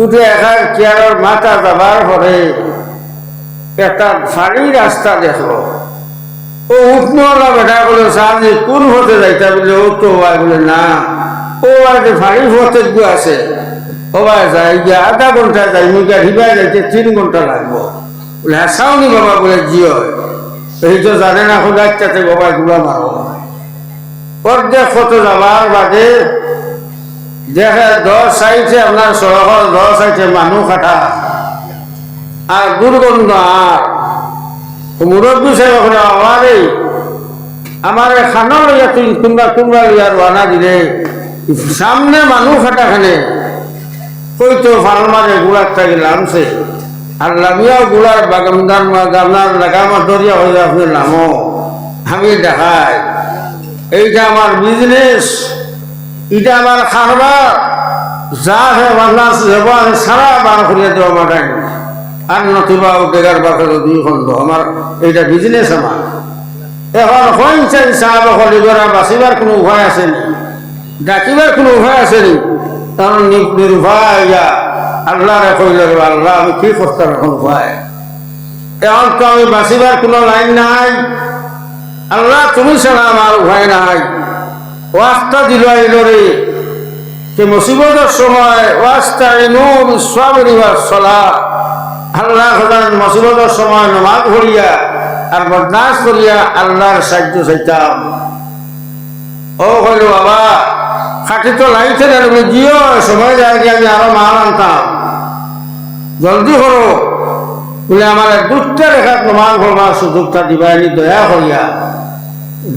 উঠে একার চেয়ারের মাথা যাবার পরে একটা ফাঁড়ি রাস্তা দেখলো। ও উঠনেওয়ালা বেটা বলে সাহায্যে কোন হতে যাইতা বলে ও তো বলে না ও আর যে ফাঁড়ি হতে আছে সবাই যাই গিয়ে আধা ঘন্টা যাই মুখে হিবাই যাইতে 3 ঘন্টা লাগবো বলে হ্যাঁ সাউনি বাবা বলে জিও এই তো জানে না খোঁজাইতে বাবা গুলা মারো অর্ধেক ফটো যাবার বাদে দেখে 10 সাইডে আপনার সড়কের 10 সাইডে মানুষ কাটা আর দুর্গন্ধ আর মুরব্বী সাহেব আমারে আমার খানা লইয়া তোমরা লইয়া রানা দিলে সামনে মানুষ কাটাখানে কইতো ফাল মারে গুড়ার থেকে নামছে আর লামিয়াও গুড়ার বাগামদার গামনার লাগামার দরিয়া হয়ে আপনি নামো আমি দেখাই এইটা আমার বিজনেস এটা আমার খারবার যা বাংলাদেশ সারা বার করিয়া দেওয়া মাঠাই আর নতুবা বেগার বাকি 2 খন্ড আমার এইটা বিজনেস আমার এখন হইছেন সাহাব হলিগরা বাঁচিবার কোনো উপায় আসেনি ডাকিবার কোনো উপায় আসেনি কারণ নির্ভয় আল্লাহরে কইলে আল্লাহ আমি কি করতাম এখন উপায় এখন তো আমি বাঁচিবার কোনো লাইন নাই আল্লাহ তুমি ছাড়া আমার উপায় নাই ওয়াস্তা দিল আইলরে যে মুসিবতের সময় ওয়াস্তাইনু বিসসাবরি ওয়াস সালাহ আল্লাহ খোদার মুসিবতের সময় নামাজ পড়িয়া আর বরদাস্ত করিয়া আল্লাহর সাহায্য চাইতাম। ও কইল বাবা খাটি তো লাইতে না জিও সময় যায় আমি আরো মাল আনতাম জলদি করো বলে আমার 2টা রেখা প্রমাণ করবার সুযোগটা দিবাইনি দয়া করিয়া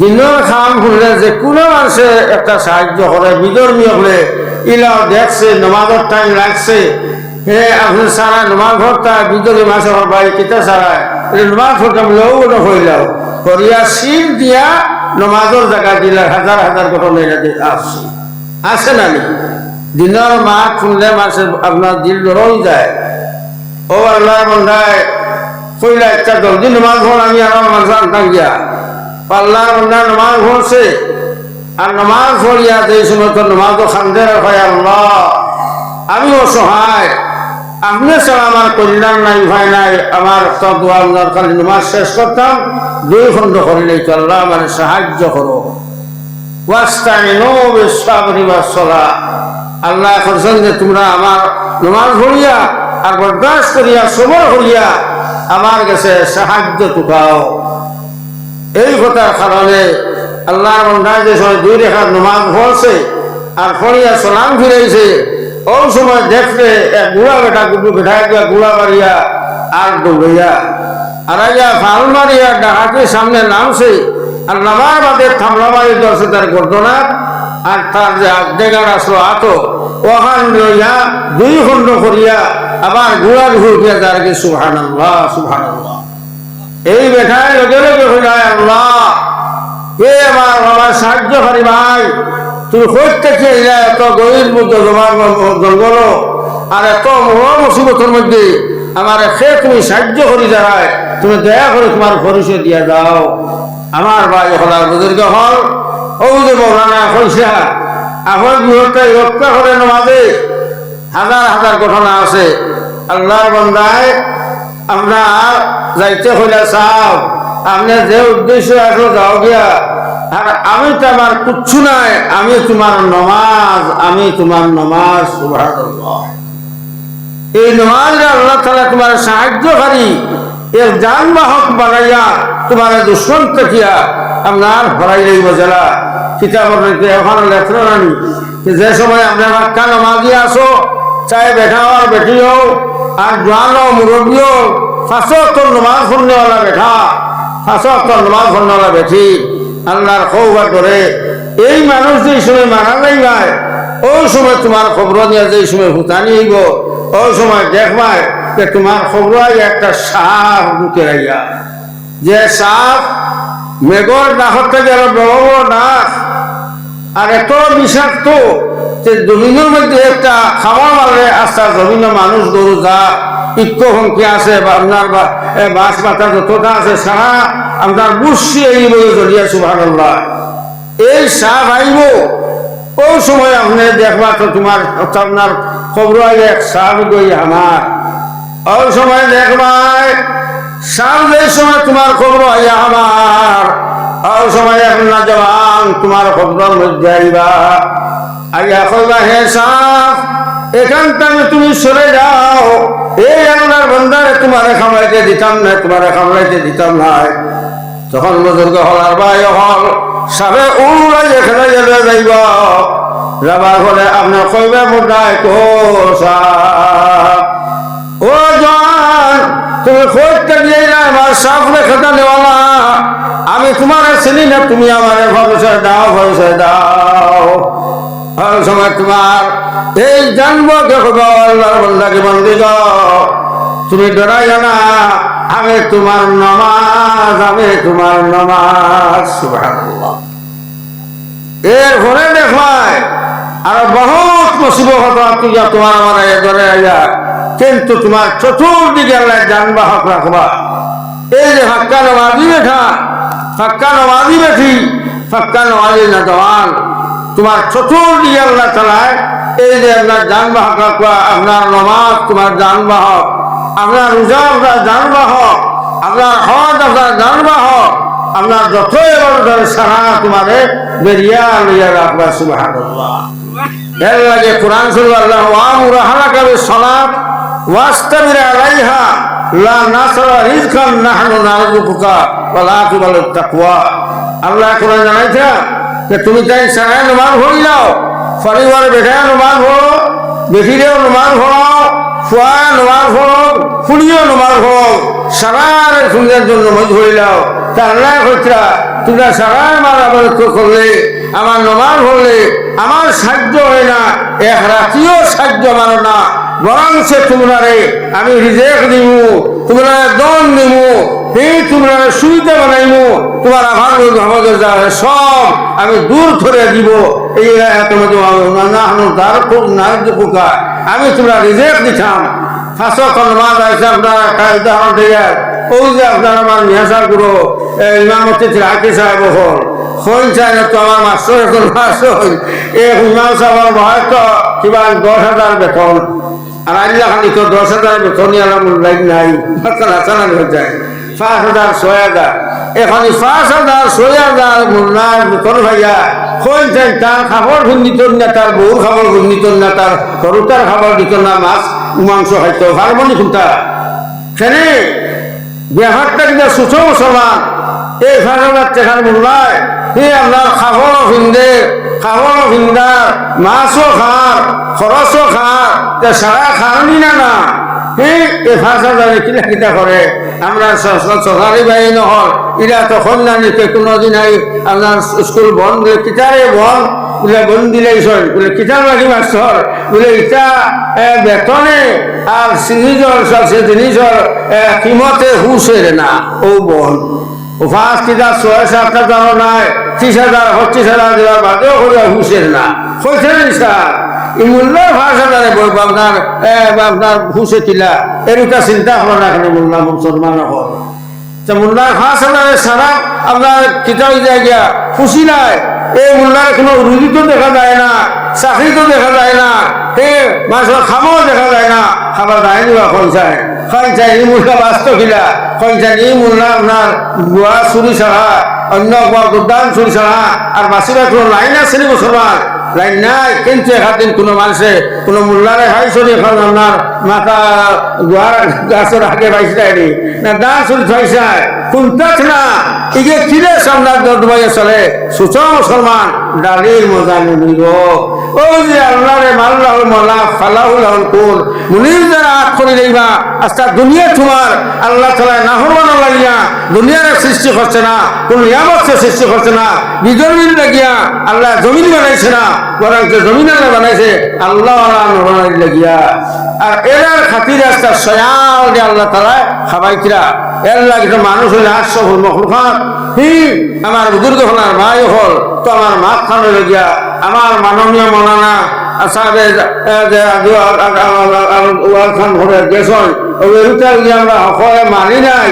দিনের খাম খুললে যে কোনো মানুষে একটা সাহায্য করে বিধর্মী হলে ইলাও দেখছে নমাজের টাইম লাগছে হে আপনি সারা নমাজ ভরতা বিধর্মী মাসে বাড়ি কেটে সারায় নমাজ ভরতাম লেও হইলাও করিয়া শিল দিয়া নমাজের জায়গা দিলে হাজার হাজার ঘটনা আসছে আসে না নি দিনের মাঠ শুনলে মাসে আপনার দিল রই যায় ও আল্লাহ বন্ধায় কইলা একটা জলদি নমাজ ভর আমি আমার মানুষ আনতাম গিয়া পাল্লার বন্ধা নমাজ পড়ছে আর নমাজ পড়িয়া যে সময় তো নমাজও খান্দে হয় আল্লাহ আমি অসহায় আপনি ছাড়া আমার কল্যাণ নাই ভয় নাই আমার খালি নমাজ শেষ করতাম 2 খন্ড করিলে তো আল্লাহ আমার সাহায্য করো ওয়াস্তাইনু বিসসাবরি ওয়াস সালাহ আল্লাহ করছেন যে তোমরা আমার নমাজ পড়িয়া আর বরদাস্ত করিয়া সবর করিয়া আমার কাছে সাহায্য টুকাও। এই কথার কারণে আল্লাহর বান্দায় যে সময় 2 রেখার নামাজ পড়ছে আর পড়িয়া সালাম ফিরাইছে ওই সময় দেখতে এক গুড়া বেটা গুড্ডু বেঠায় গিয়া গুড়া মারিয়া আর দৌড়িয়া আর ফাল মারিয়া ডাকাতের সামনে নামছে আর নামার বাদে থামলা মারি ধরছে তার গর্দনার আর তার যে আধেগার আসলো আতো ওখান লইয়া 2 খন্ড করিয়া আবার গুড়ার ঘুরিয়া তার কি সুবহানাল্লাহ সুবহানাল্লাহ এই বেঠায় লগে লগে হইলায় আল্লাহ এ আমার বাবা সাহায্য করি ভাই তুমি করতে খেয়ে এত গরিব মধ্যে তোমার জঙ্গল আর এত মহা মুসিবতের মধ্যে আমার খেয়ে তুমি সাহায্য করি দাঁড়ায় তুমি দয়া করে তোমার পরিচয় দিয়া দাও। আমার ভাই হলার বুজুর্গ হল ও যে মৌলানা কইসা আমার বৃহত্তায় রক্ষা করে নমাজে হাজার হাজার ঘটনা আছে। আল্লাহর বান্দায় আমরা যাইতে হইলে চাও আপনি যে উদ্দেশ্য আসলো যাও গিয়া আর আমি তো আমার কিচ্ছু নাই আমি তোমার নমাজ সুবহানাল্লাহ এই নমাজ আল্লাহ তাআলা তোমার সাহায্যকারী এর যানবাহক বানাইয়া তোমার দুশ্মন দেখিয়া আপনার হরাই লইব জেলা কিতাবের ওখানে লেখলো নানি যে সময় আপনার হাক্কা নমাজি আসো চাहे बैठा और बैठी हो আর জওয়ান ও মুরব্বী हो 5 ওয়াক্ত নামাজ পড়নে वाला बैठा 5 ওয়াক্ত নামাজ পড়নে वाला बैठी আল্লাহর খৌফ করে এই মানুষ যে সময় মারা যাইবা ওই সময় তোমার খবর নিয়ে যে সময় হুতানি হইব ওই সময় দেখবাই যে তোমার খবর একটা সাপ ঢুকে রাইয়া যে সাপ মেঘর ডাকর থেকে আরো বড় বড় ডাক আর এত বিষাক্ত যে জমিনের মধ্যে একটা খাবার মারলে আস্তে জমিনের মানুষ গরু যা ইক্য সংখ্যা আছে বা আপনার বাস পাতা যতটা আছে সারা আপনার বুঝছি এইব জড়িয়া সুবহানাল্লাহ এই সাপ আইব ওই সময় আপনি দেখবা তো তোমার আপনার খবর আগে এক সাপ গই আমার ওই সময় দেখবাই সাপ যে সময় তোমার খবর আইয়া আমার ওই সময় এখন না জবান তোমার খবর মধ্যে আইবা আইয়া কইবা হে সাপ এখান থেকে তুমি সরে যাও এই আল্লাহর বান্দারে তোমারে খামলাইতে দিতাম না তোমারে খামলাইতে দিতাম না তখন বুজুর্গ হলার ভাই হল সাবে উড়াই এখানে যাবে যাইব যাবার ফলে আপনার কইবে মোটাই ও জান তুমি খোঁজটা দিয়ে না আমার সাফ লেখাটা নেওয়ালা আমি তোমার চিনি না তুমি আমার ভবিষ্যৎ দাও ভবিষ্যৎ দাও সময় তোমার এই জানবো আল্লাহর বান্দাকে বন্দি তুমি ডরাই না আমি তোমার নমাজ সুবহানাল্লাহ এর ঘরে দেখায় আর বহুত মুসিবত তোমার আমার ধরে আইয়া কিন্তু তোমার চতুর্দিকে আল্লাহ যানবাহক রাখবা এই যে ফাক্কা নমাজি বেঠা ফাক্কা নমাজি বেঠি ফাক্কা নমাজি না জওয়ান তোমার চতুর্দিকে আল্লাহ চালায় এই যে আপনার যানবাহক রাখবা আপনার নমাজ তোমার যানবাহক আপনার রোজা আপনার যানবাহক আপনার হজ আপনার যানবাহক আপনার যতই এবার সারা তোমারে বেরিয়া লইয়া রাখবা সুবহানাল্লাহ এর লাগে কোরআন শরীফ আল্লাহ ওয়ামুর আহলাকা বিস-সালাত ওয়াস্তাবির আলাইহা লা নাসরা রিজকান নাহনু নারযুকুকা ওয়া লা তুবালুত তাকওয়া আল্লাহ কোরআন জানাইছে যে তুমি তাই সারা নামাজ পড়ি যাও পরিবার বেটা নামাজ পড়ো বেটিরেও নামাজ পড়ো ফুয়া নামাজ পড়ো ফুলিও নামাজ পড়ো সারা সুন্দর জন্য নামাজ পড়ি যাও তা আল্লাহ কইরা তোমরা সারা আমার আবাদত করলে আমার নামাজ পড়লে আমার সাহায্য হয় না এক রাতিও সাহায্য মানো না বরং সে তোমরারে আমি রিজেক দিব তোমরা দন দিব এই তোমরা সুবিধা বানাইবো তোমার আভার আমাদের যা সব আমি দূর করে দিব এই আমি তোমরা রিজেক দিতাম ফাঁসক নামাজ আছে আপনারা উদাহরণ দিয়ে ওই যে আপনার আমার মিয়াসার গুরু ইমামতি আকি সাহেব হল হইন চাই না তো আমার মাস্টার এখন মাস্টার এই ইমাম সাহেবের বয়স তো কিবা 10,000 বেতন আর আল্লাহ খালি তো 10,000 বেতন আলহামদুলিল্লাহ নাই চালানো হয়ে যায় 5,000 6,000 এখন 5,000 6,000 মুন্নার বেতন ভাইয়া হইন চাই তার খাবার ঘূর্ণিত না তার বউর খাবার ঘূর্ণিত না তার গরুটার খাবার দিত না মাছ মাংস খাইতো ভারমনি খুঁটা সেনে বিহারটা কিন্তু সুস্থ মুসলমান এই 5,000 টাকার মূল্যায় সে আপনার খাবারও ভিন্দে খাবারও ভিন্দার মাছও খার খরচও খার সারা খাওনি না না এই 5,000 কিনা কিনা করে আমরা সরকারি বাহিনী নহল এরা তখন না নিতে কোনোদিন আপনার স্কুল বন্ধ কিতারে বন্ধ বলে বন দিলে বলে কিতাব লাগি মাস্টর বলে ইটা বেতনে আর জিনিসর সে জিনিসর কিমতে হুসের না ও বন ও ফার্স্ট কিতাব 6-7 টাকা নাই 30,000 25,000 দেওয়ার বাদেও করে হুসের না হয়েছে না এই মূল্য 5,000 বই আপনার হুসে কিলা এরকম চিন্তা হলো না এখানে মূল্য মুসলমান হল মুল্লার 5,000 সারা আপনার কিতাব জায়গা খুশি নাই এই মুল্লার কোনো রুজি তো দেখা যায় না চাকরি তো দেখা যায় না এই মাছের খামও দেখা যায় না খাবার যায়নি বা খঞ্চায় খঞ্চায় এই মুল্লা বাস্তব কিলা খঞ্চায় এই মুল্লা আপনার গোয়া চুরি ছাড়া অন্য গোদান চুরি ছাড়া আর বাসিরা কোনো লাইন আছে নি মুসলমান লাইন নাই কিন্তু একদিন কোনো মানুষে কোনো মুল্লারে হাইছনি এখন আপনার মাথা গোয়ার গাছের আগে পাইছে না দান চুরি থাইছায় কোনটাক না ইগে কিরে সামলার দরবারে চলে সুচ মুসলমান ডালির মজা নিব ওই যে আল্লাহরে মাল্লাহুল মালা ফালাহুল কুল মুনির যারা আট করে দেইবা আস্তা দুনিয়া তোমার আল্লাহ তাআলা নাফরমান লাগিয়া দুনিয়ার সৃষ্টি করছে না কোন নিয়ামত সৃষ্টি করছে না বিজমিন লাগিয়া আল্লাহ জমিন বানাইছে না বরং জমিন আল্লাহ বানাইছে আল্লাহ নরনাই লাগিয়া আর এরার খাতির আস্তা সয়াল যে আল্লাহ তাআলা খাবাইছিরা এর লাগে মানুষ হলে আশ্রফুল মখলুকাত আমার বুজুর্গ হলার ভাই হল তো আমার মাপ খানো লাগিয়া আমার মাননীয় মৌলানা আসাবে খান ঘরে গেছেন আমরা সকলে মানি নাই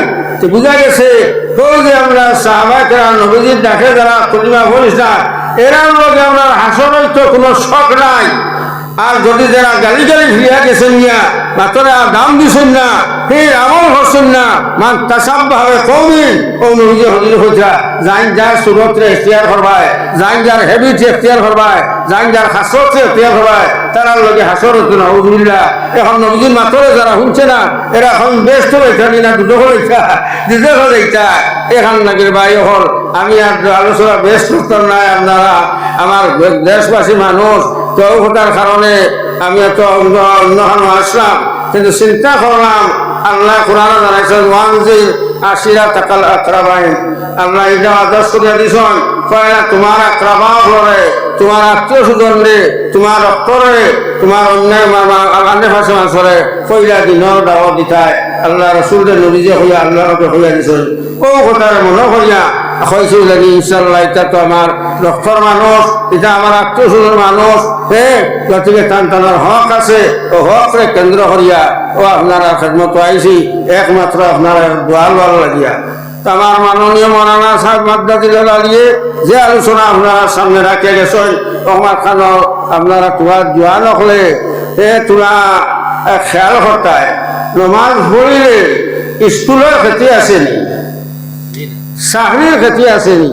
বুঝা গেছে যে আমরা সাহাবায়ে নবীজির ডাকে যারা কলিমা বলিস না এরার লগে আমরা হাসনের তো কোনো শখ নাই আর যদি যারা গালি গালি ফিরিয়া গেছেন নিয়া মাতরে দাম দিছেন না সেই আমল করছেন না মান তাসাব ভাবে কমিন ও নবীজি হজুর হইতা জাইন যার সুরতরে এখতিয়ার করবায় জাইন যার হেবিট এখতিয়ার করবায় জাইন যার হাসরতে এখতিয়ার করবায় তারার লগে হাসর হতো না উজুবিল্লাহ এখন নবীজির মাতরে যারা শুনছে না এরা এখন ব্যস্ত হইতা না দুটো হইতা দিতে হইতা এখান নাকি ভাই হল আমি আর আলোচনা বেশ করতাম না আপনারা আমার দেশবাসী মানুষ তো ওটার কারণে আমি এত অন্যখানে আসলাম কিন্তু চিন্তা করলাম আল্লাহ কোরআন জানাইছেন ওয়ানজির আশিরা তাকাল আকরাবাইন আল্লাহ এটা আদর্শ করে দিছেন কয়লা তোমার আকরাবা করে তোমার আত্মীয় স্বজন রে তোমার রক্তরে তোমার অন্যায় আন্নে ভাষা মানুষরে কইলা দিনের দাওয়াত দিতায় আল্লাহ রসুলরে নবীজে হইয়া আল্লাহকে হইয়া দিছেন ও কথার মনে করিয়া হয়েছিল জানি ইনশাল্লাহ এটা তো আমার রক্তর মানুষ এটা আমার আত্মীয় স্বজন মানুষ হ্যাঁ গতিকে টানার হক আছে ও হকরে কেন্দ্র করিয়া ও আপনারা খেদমত আইসি একমাত্র আপনারা দোয়াল ভালো লাগিয়া আমার মাননীয় মৌলানা সাহেব মাদ্দাজিল্লাহ আলিয়ে যে আলোচনা আপনারা সামনে রাখিয়া গেছেন তোমার খান আপনারা তোমার দোয়া নকলে তোরা খেয়াল করতায় নমাজ পড়িলে স্কুলের ক্ষতি আসেনি চাকরির ক্ষতি আসেনি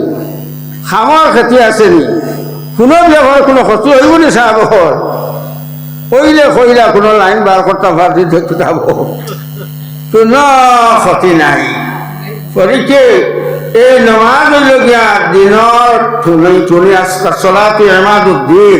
খামার ক্ষতি আসেনি কোনো ব্যবহার কোনো ক্ষতি হইব নি চাব কইলে কইলা কোনো লাইন বার করতে পারছি দেখতে যাব কোনো ক্ষতি নাই পরীক্ষে এই নমাজ হইল গিয়া দিনের চলে চলাতে এমাদুদ্দিন